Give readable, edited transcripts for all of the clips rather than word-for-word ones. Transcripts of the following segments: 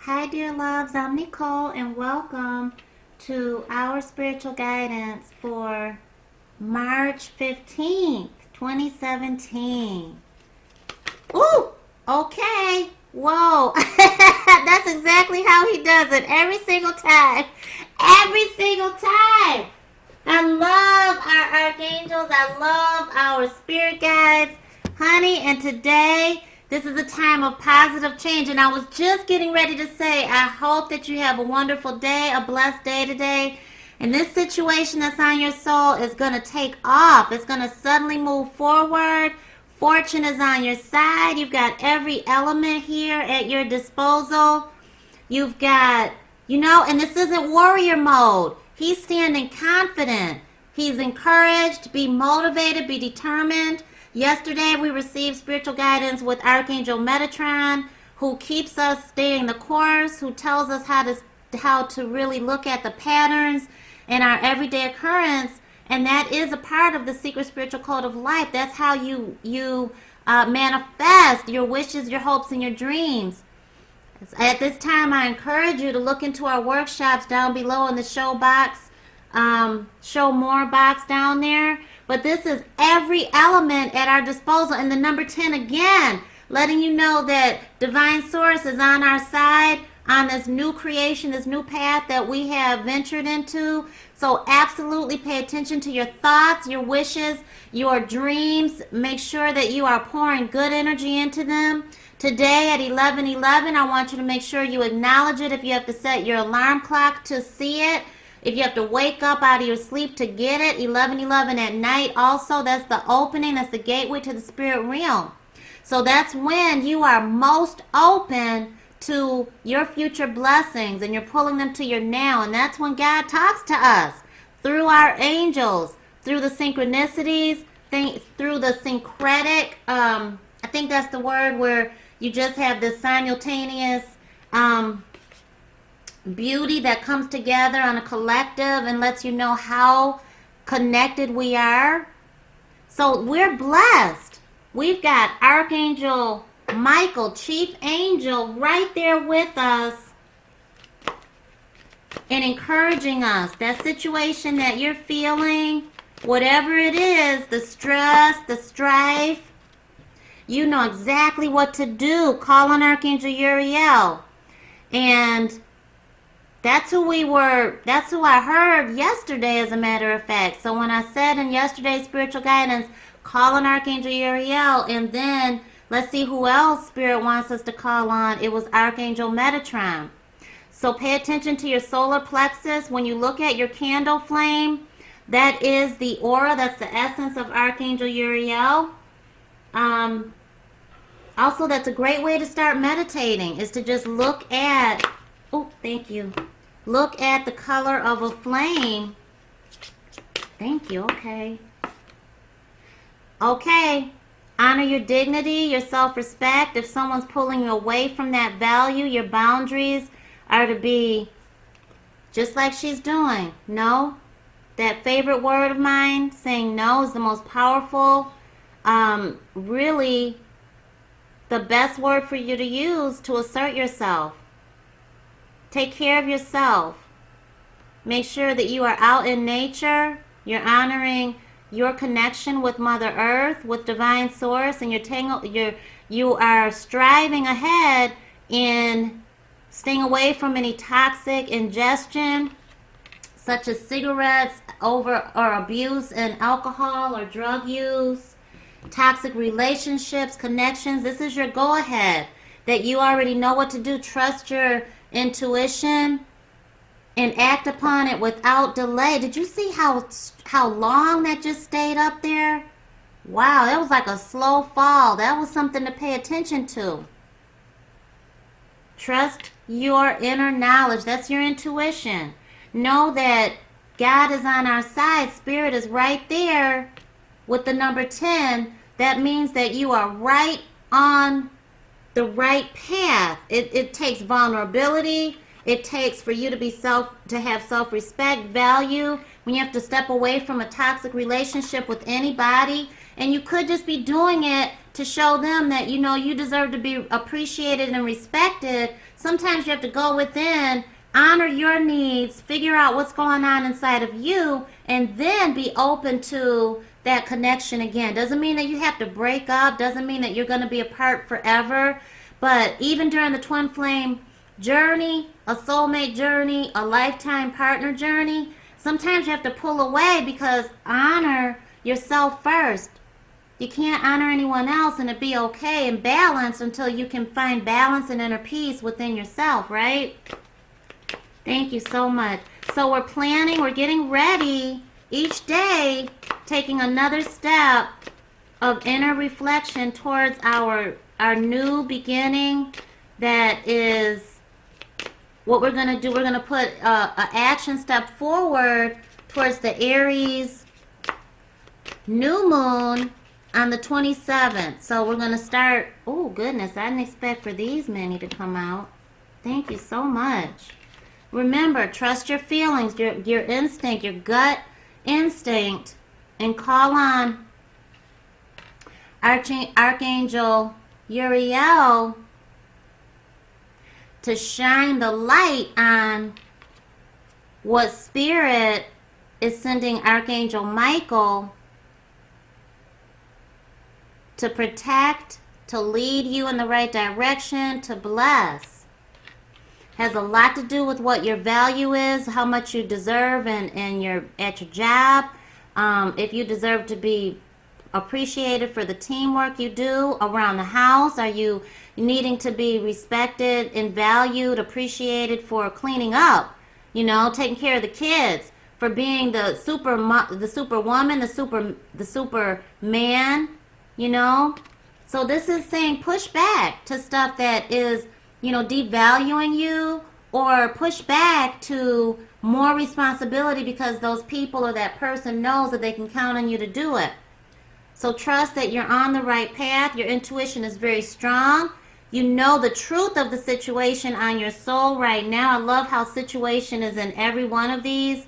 Hi, dear loves. I'm Nicole, and welcome to our spiritual guidance for March 15th, 2017. Ooh, okay. Whoa. That's exactly how he does it every single time. Every single time. I love our archangels. I love our spirit guides. Honey, and today, this is a time of positive change. And I was just getting ready to say, I hope that you have a wonderful day, a blessed day today. And this situation that's on your soul is going to take off. It's going to suddenly move forward. Fortune is on your side. You've got every element here at your disposal. You've got, and this isn't warrior mode. He's standing confident. He's encouraged. Be motivated. Be determined. Yesterday we received spiritual guidance with Archangel Metatron, who keeps us staying the course, who tells us how to really look at the patterns in our everyday occurrence. And that is a part of the secret spiritual code of life. That's how you manifest your wishes, your hopes, and your dreams. At this time, I encourage you to look into our workshops down below in the show more box down there. But this is every element at our disposal. And the number 10 again, letting you know that Divine Source is on our side on this new creation, this new path that we have ventured into. So absolutely pay attention to your thoughts, your wishes, your dreams. Make sure that you are pouring good energy into them. Today at 11:11, I want you to make sure you acknowledge it. If you have to set your alarm clock to see it, if you have to wake up out of your sleep to get it, 11:11 at night also, that's the opening, that's the gateway to the spirit realm. So that's when you are most open to your future blessings and you're pulling them to your now. And that's when God talks to us through our angels, through the synchronicities, through the syncretic, I think that's the word where you just have this simultaneous beauty that comes together on a collective and lets you know how connected we are. So we're blessed. We've got Archangel Michael, Chief Angel, right there with us and encouraging us. That situation that you're feeling, whatever it is, the stress, the strife, you know exactly what to do. Call on Archangel Uriel. And that's who I heard yesterday, as a matter of fact. So when I said in yesterday's spiritual guidance, call on Archangel Uriel, and then let's see who else Spirit wants us to call on. It was Archangel Metatron. So pay attention to your solar plexus. When you look at your candle flame, that is the aura, that's the essence of Archangel Uriel. Also, that's a great way to start meditating, is to just look at, look at the color of a flame. Thank you, okay. Okay, honor your dignity, your self-respect. If someone's pulling you away from that value, your boundaries are to be just like she's doing. No. That favorite word of mine, saying no, is the most powerful, really the best word for you to use to assert yourself. Take care of yourself. Make sure that you are out in nature. You're honoring your connection with Mother Earth, with Divine Source, and you are striving ahead in staying away from any toxic ingestion, such as cigarettes, or abuse and alcohol or drug use, toxic relationships, connections. This is your go-ahead, that you already know what to do. Trust your intuition and act upon it without delay. Did you see how long that just stayed up there? Wow, that was like a slow fall. That was something to pay attention to. Trust your inner knowledge. That's your intuition. Know that God is on our side. Spirit is right there with the number 10. That means that you are right on the right path. It takes vulnerability. It takes for you to have self-respect, value, when you have to step away from a toxic relationship with anybody. And you could just be doing it to show them that, you know, you deserve to be appreciated and respected, sometimes you have to go within, honor your needs, figure out what's going on inside of you, and then be open to that connection again. Doesn't mean that you have to break up, doesn't mean that you're going to be apart forever, but even during the twin flame journey, a soulmate journey, a lifetime partner journey, sometimes you have to pull away because honor yourself first. You can't honor anyone else and it be okay and balanced until you can find balance and inner peace within yourself, right? Thank you so much. So we're planning, we're getting ready each day, taking another step of inner reflection towards our new beginning. That is what we're going to do. We're going to put an action step forward towards the Aries new moon on the 27th. So we're going to start. Oh, goodness. I didn't expect for these many to come out. Thank you so much. Remember, trust your feelings, your instinct, your gut instinct, and call on Archangel Uriel to shine the light on what Spirit is sending Archangel Michael to protect, to lead you in the right direction, to bless. Has a lot to do with what your value is, how much you deserve and at your job. If you deserve to be appreciated for the teamwork you do around the house. Are you needing to be respected and valued, appreciated for cleaning up, you know, taking care of the kids, for being the superwoman, the superman, you know? So this is saying push back to stuff that is, you know, devaluing you, or push back to more responsibility because those people or that person knows that they can count on you to do it. So trust that you're on the right path. Your intuition is very strong. You know the truth of the situation on your soul right now. I love how situation is in every one of these.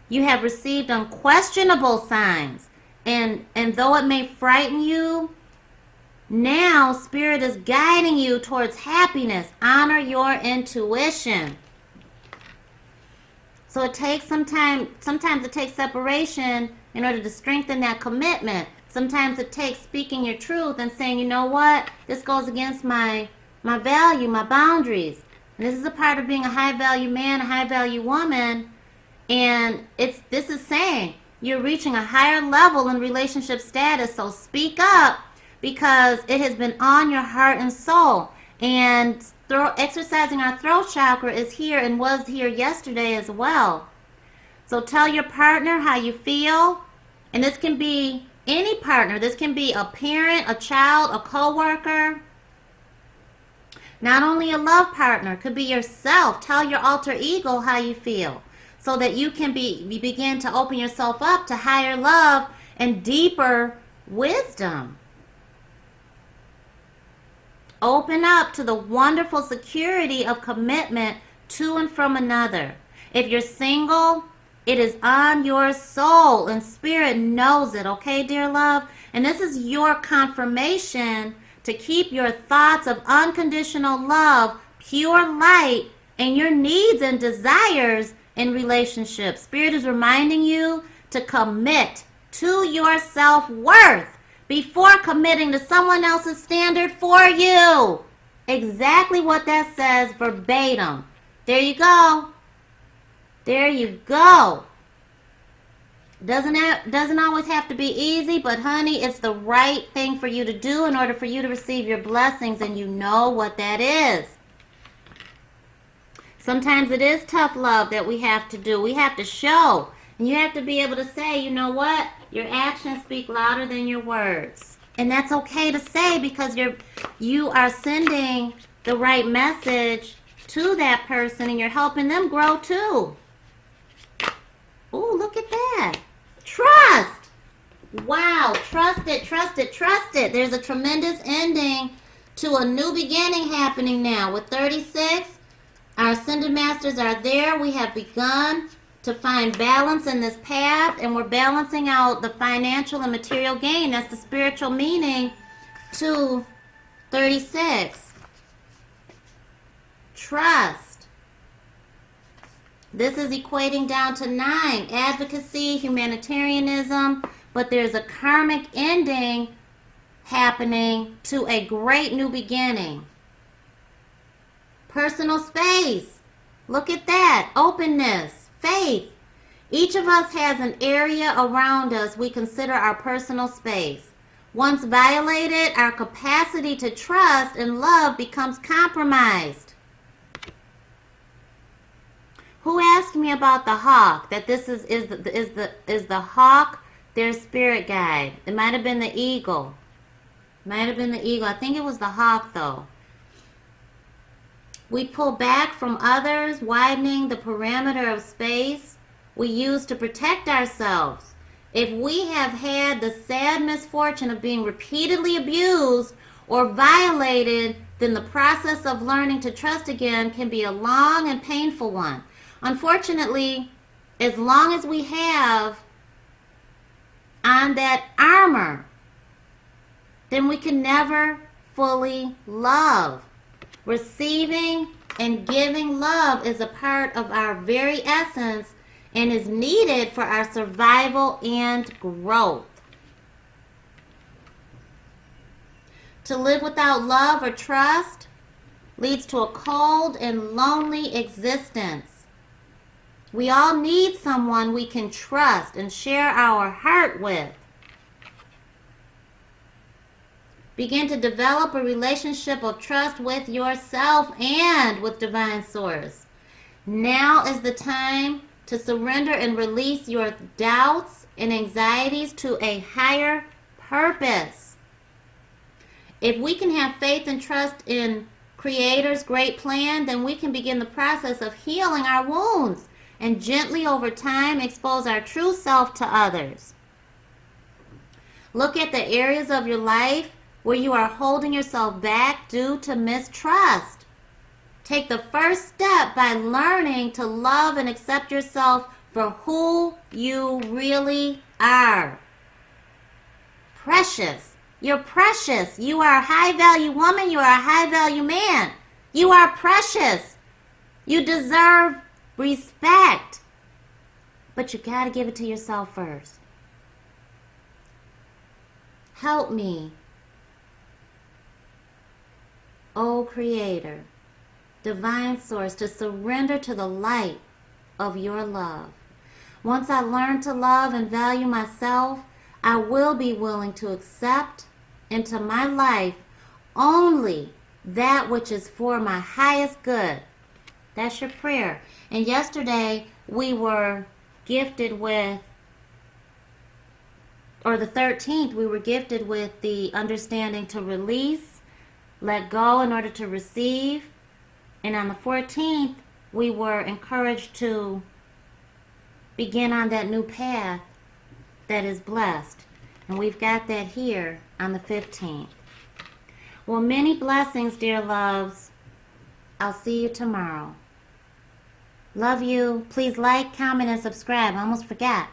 You have received unquestionable signs. And though it may frighten you, now Spirit is guiding you towards happiness. Honor your intuition. So it takes sometimes it takes separation in order to strengthen that commitment. Sometimes it takes speaking your truth and saying, you know what, this goes against my value, my boundaries. And this is a part of being a high value man, a high value woman. And this is saying you're reaching a higher level in relationship status. So speak up, because it has been on your heart and soul. And exercising our throat chakra is here and was here yesterday as well. So tell your partner how you feel. And this can be any partner. This can be a parent, a child, a co-worker. Not only a love partner, could be yourself. Tell your alter ego how you feel, so that you can begin to open yourself up to higher love and deeper wisdom. Open up to the wonderful security of commitment to and from another. If you're single, it is on your soul, and Spirit knows it, okay, dear love? And this is your confirmation to keep your thoughts of unconditional love, pure light, and your needs and desires in relationships. Spirit is reminding you to commit to your self-worth before committing to someone else's standard for you. Exactly what that says verbatim. There you go. There you go. Doesn't always have to be easy, but honey, it's the right thing for you to do in order for you to receive your blessings, and you know what that is. Sometimes it is tough love that we have to do. We have to show. And you have to be able to say, you know what? Your actions speak louder than your words. And that's okay to say, because you are sending the right message to that person, and you're helping them grow too. Ooh, look at that. Trust. Wow. Trust it, trust it, trust it. There's a tremendous ending to a new beginning happening now. With 36, our Ascended Masters are there. We have begun to find balance in this path, and we're balancing out the financial and material gain. That's the spiritual meaning to 36. Trust. This is equating down to 9. Advocacy, humanitarianism, but there's a karmic ending happening to a great new beginning. Personal space. Look at that. Openness. Faith. Each of us has an area around us we consider our personal space. Once violated, our capacity to trust and love becomes compromised. Who asked me about the hawk? That this is the hawk their spirit guide? It might have been the eagle. Might have been the eagle. I think it was the hawk though. We pull back from others, widening the parameter of space we use to protect ourselves. If we have had the sad misfortune of being repeatedly abused or violated, then the process of learning to trust again can be a long and painful one. Unfortunately, as long as we have on that armor, then we can never fully love. Receiving and giving love is a part of our very essence and is needed for our survival and growth. To live without love or trust leads to a cold and lonely existence. We all need someone we can trust and share our heart with. Begin to develop a relationship of trust with yourself and with Divine Source. Now is the time to surrender and release your doubts and anxieties to a higher purpose. If we can have faith and trust in Creator's great plan, then we can begin the process of healing our wounds and gently over time expose our true self to others. Look at the areas of your life where you are holding yourself back due to mistrust. Take the first step by learning to love and accept yourself for who you really are. Precious. You're precious. You are a high-value woman. You are a high-value man. You are precious. You deserve respect. But you got to give it to yourself first. Help me, O Creator, Divine Source, to surrender to the light of your love. Once I learn to love and value myself, I will be willing to accept into my life only that which is for my highest good. That's your prayer. And yesterday we were gifted with, or the 13th, we were gifted with the understanding to release, let go in order to receive. And on the 14th, we were encouraged to begin on that new path that is blessed. And we've got that here on the 15th. Well, many blessings, dear loves. I'll see you tomorrow. Love you. Please like, comment, and subscribe. I almost forgot.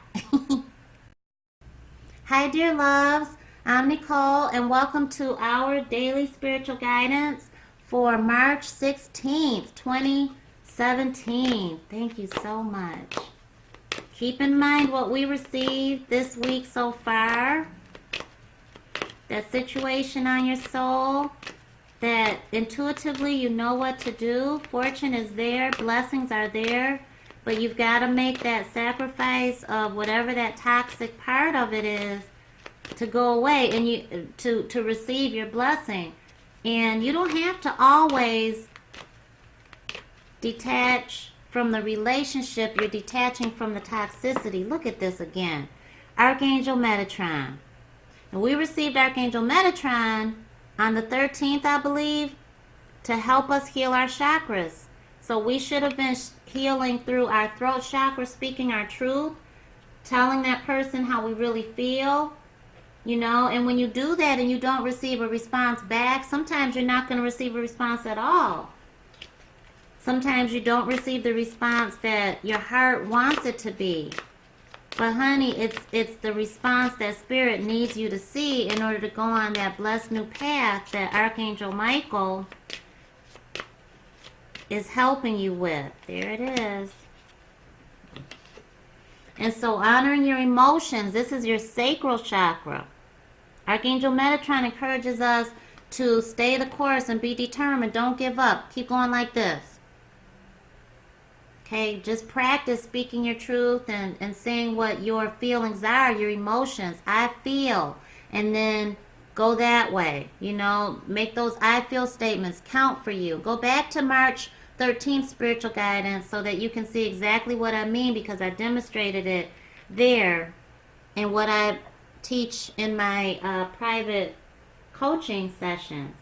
Hi, dear loves. I'm Necole, and welcome to our daily spiritual guidance for March 16th, 2017. Thank you so much. Keep in mind what we received this week so far. That situation on your soul, that intuitively you know what to do. Fortune is there, blessings are there, but you've got to make that sacrifice of whatever that toxic part of it is to go away and you to receive your blessing. And you don't have to always detach from the relationship. You're detaching from the toxicity. Look at this again. Archangel Metatron. And we received Archangel Metatron on the 13th, I believe, to help us heal our chakras. So we should have been healing through our throat chakra, speaking our truth, telling that person how we really feel, you know. And when you do that and you don't receive a response back, sometimes you're not going to receive a response at all. Sometimes you don't receive the response that your heart wants it to be. But honey, it's the response that Spirit needs you to see in order to go on that blessed new path that Archangel Michael is helping you with. There it is. And so honoring your emotions, this is your sacral chakra. Archangel Metatron encourages us to stay the course and be determined. Don't give up. Keep going like this. Okay, just practice speaking your truth and saying what your feelings are, your emotions. I feel. And then go that way. You know, make those I feel statements count for you. Go back to March 13th spiritual guidance so that you can see exactly what I mean, because I demonstrated it there in what I teach in my private coaching sessions.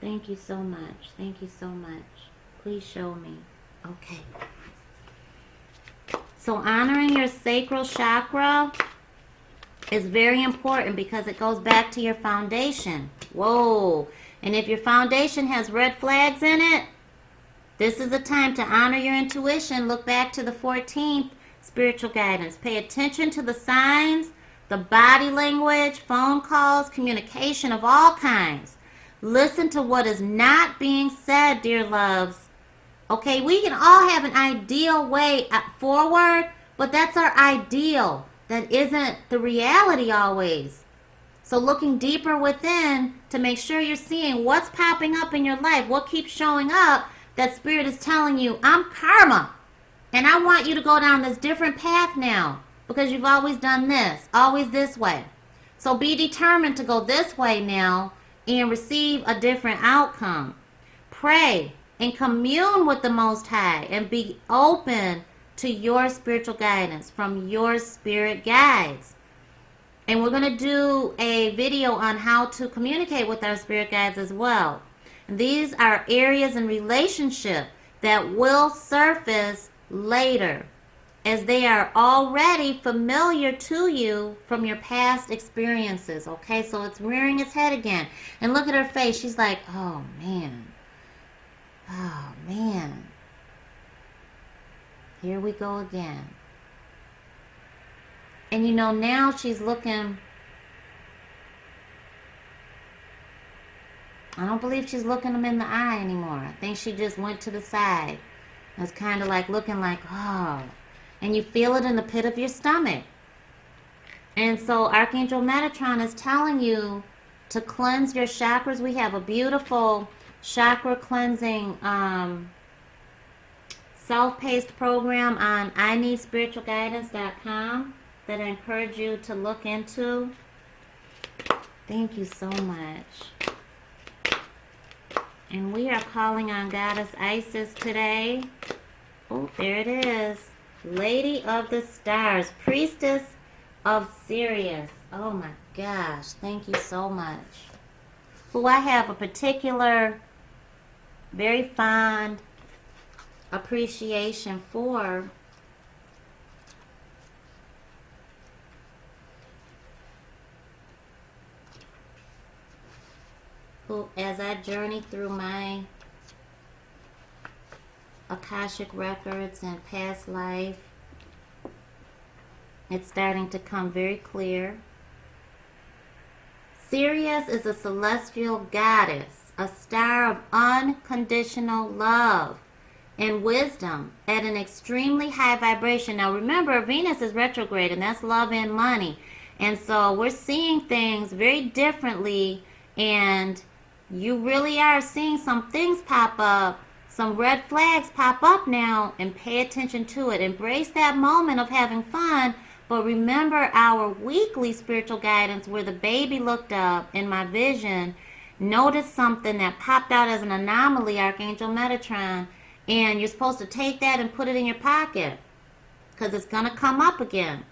Thank you so much. Thank you so much. Please show me. Okay. So honoring your sacral chakra is very important because it goes back to your foundation. Whoa. And if your foundation has red flags in it, this is a time to honor your intuition. Look back to the 14th spiritual guidance. Pay attention to the signs, the body language, phone calls, communication of all kinds. Listen to what is not being said, dear loves. Okay, we can all have an ideal way forward, but that's our ideal. That isn't the reality always. So looking deeper within to make sure you're seeing what's popping up in your life, what keeps showing up, that Spirit is telling you, I'm karma. And I want you to go down this different path now. Because you've always done this. Always this way. So be determined to go this way now and receive a different outcome. Pray and commune with the Most High. And be open to your spiritual guidance from your spirit guides. And we're going to do a video on how to communicate with our spirit guides as well. These are areas in relationship that will surface later, as they are already familiar to you from your past experiences. Okay, so it's rearing its head again. And look at her face. She's like, oh man. Oh man. Here we go again. And you know, now she's looking, I don't believe she's looking him in the eye anymore. I think she just went to the side. It's kind of like looking like, oh. And you feel it in the pit of your stomach. And so Archangel Metatron is telling you to cleanse your chakras. We have a beautiful chakra cleansing self-paced program on ineedspiritualguidance.com that I encourage you to look into. Thank you so much. And we are calling on Goddess Isis today. Oh, there it is. Lady of the Stars, Priestess of Sirius. Oh my gosh, thank you so much. Who I have a particular, very fond appreciation for. Who, as I journey through my Akashic records and past life, it's starting to come very clear. Sirius is a celestial goddess, a star of unconditional love and wisdom at an extremely high vibration. Now remember, Venus is retrograde, and that's love and money. And so we're seeing things very differently, and you really are seeing some things pop up, some red flags pop up now, and pay attention to it. Embrace that moment of having fun, but remember our weekly spiritual guidance where the baby looked up in my vision, noticed something that popped out as an anomaly, Archangel Metatron, and you're supposed to take that and put it in your pocket because it's going to come up again.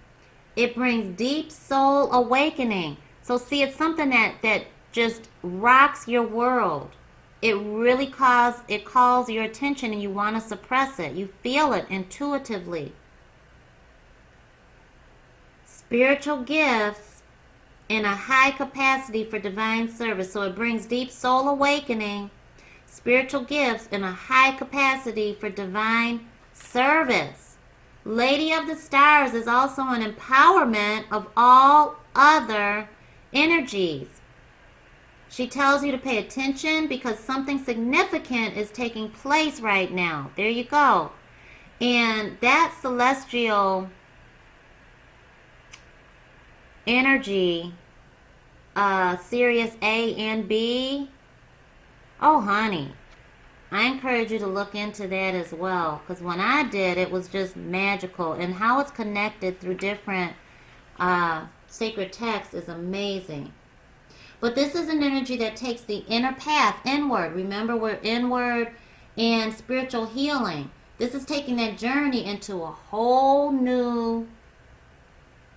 It brings deep soul awakening. So see, it's something that just rocks your world. It really calls your attention, and you want to suppress it. You feel it intuitively. Spiritual gifts in a high capacity for divine service. So it brings deep soul awakening. Spiritual gifts in a high capacity for divine service. Lady of the Stars is also an empowerment of all other energies. She tells you to pay attention because something significant is taking place right now. There you go. And that celestial energy, Sirius A and B, oh honey, I encourage you to look into that as well, because when I did, it was just magical, and how it's connected through different sacred texts is amazing. But this is an energy that takes the inner path inward. Remember, we're inward and spiritual healing. This is taking that journey into a whole new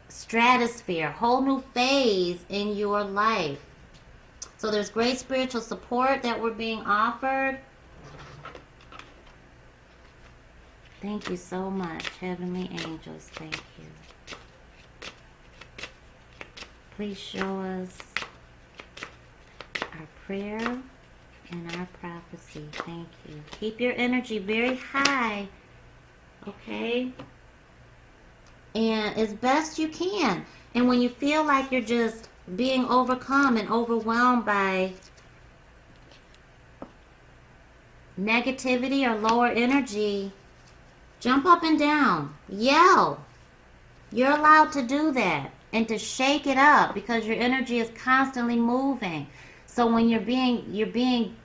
stratosphere, whole new phase in your life. So there's great spiritual support that we're being offered. Thank you so much, Heavenly Angels. Thank you. Please show us our prayer and our prophecy. Thank you. Keep your energy very high, okay? And as best you can. And when you feel like you're just being overcome and overwhelmed by negativity or lower energy, jump up and down. Yell. You're allowed to do that and to shake it up because your energy is constantly moving. So when you're being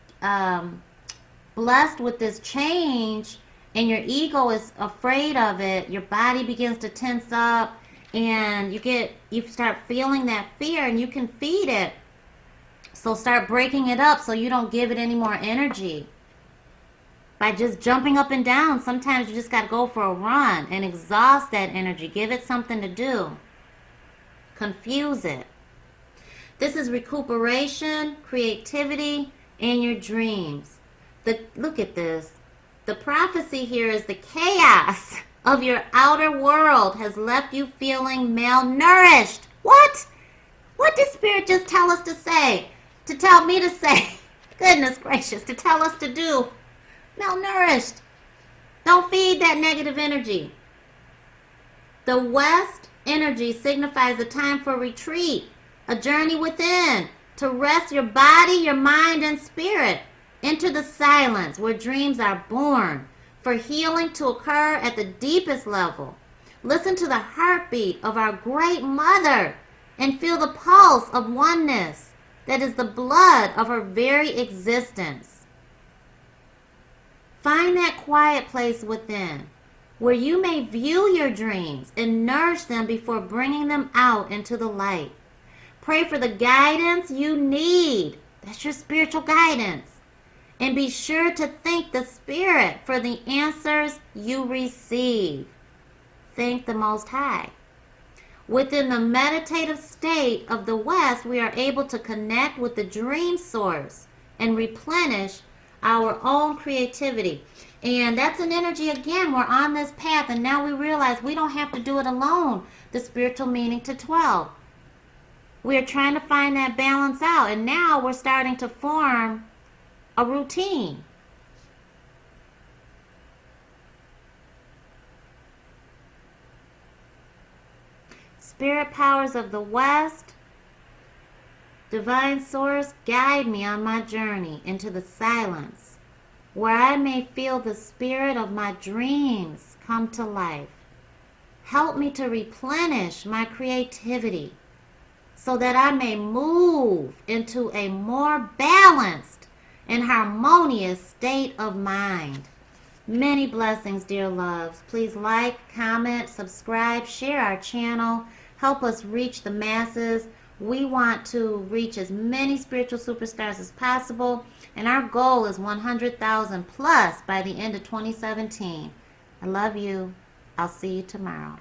blessed with this change and your ego is afraid of it, your body begins to tense up and you start feeling that fear, and you can feed it. So start breaking it up so you don't give it any more energy. By just jumping up and down, sometimes you just got to go for a run and exhaust that energy. Give it something to do. Confuse it. This is recuperation, creativity, and your dreams. Look at this. The prophecy here is the chaos of your outer world has left you feeling malnourished. What? What did Spirit just tell us to say? To tell me to say? Goodness gracious, to tell us to do? Malnourished. Don't feed that negative energy. The West energy signifies a time for retreat, a journey within, to rest your body, your mind, and spirit. Enter the silence where dreams are born, for healing to occur at the deepest level. Listen to the heartbeat of our great mother and feel the pulse of oneness that is the blood of her very existence. Find that quiet place within where you may view your dreams and nourish them before bringing them out into the light. Pray for the guidance you need. That's your spiritual guidance. And be sure to thank the Spirit for the answers you receive. Thank the Most High. Within the meditative state of the West, we are able to connect with the dream source and replenish our own creativity. And that's an energy, again, we're on this path, and now we realize we don't have to do it alone, the spiritual meaning to 12. We are trying to find that balance out, and now we're starting to form a routine. Spirit powers of the West, divine source, guide me on my journey into the silence, where I may feel the spirit of my dreams come to life. Help me to replenish my creativity so that I may move into a more balanced and harmonious state of mind. Many blessings, dear loves. Please like, comment, subscribe, share our channel. Help us reach the masses. We want to reach as many spiritual superstars as possible, and our goal is 100,000 plus by the end of 2017. I love you. I'll see you tomorrow.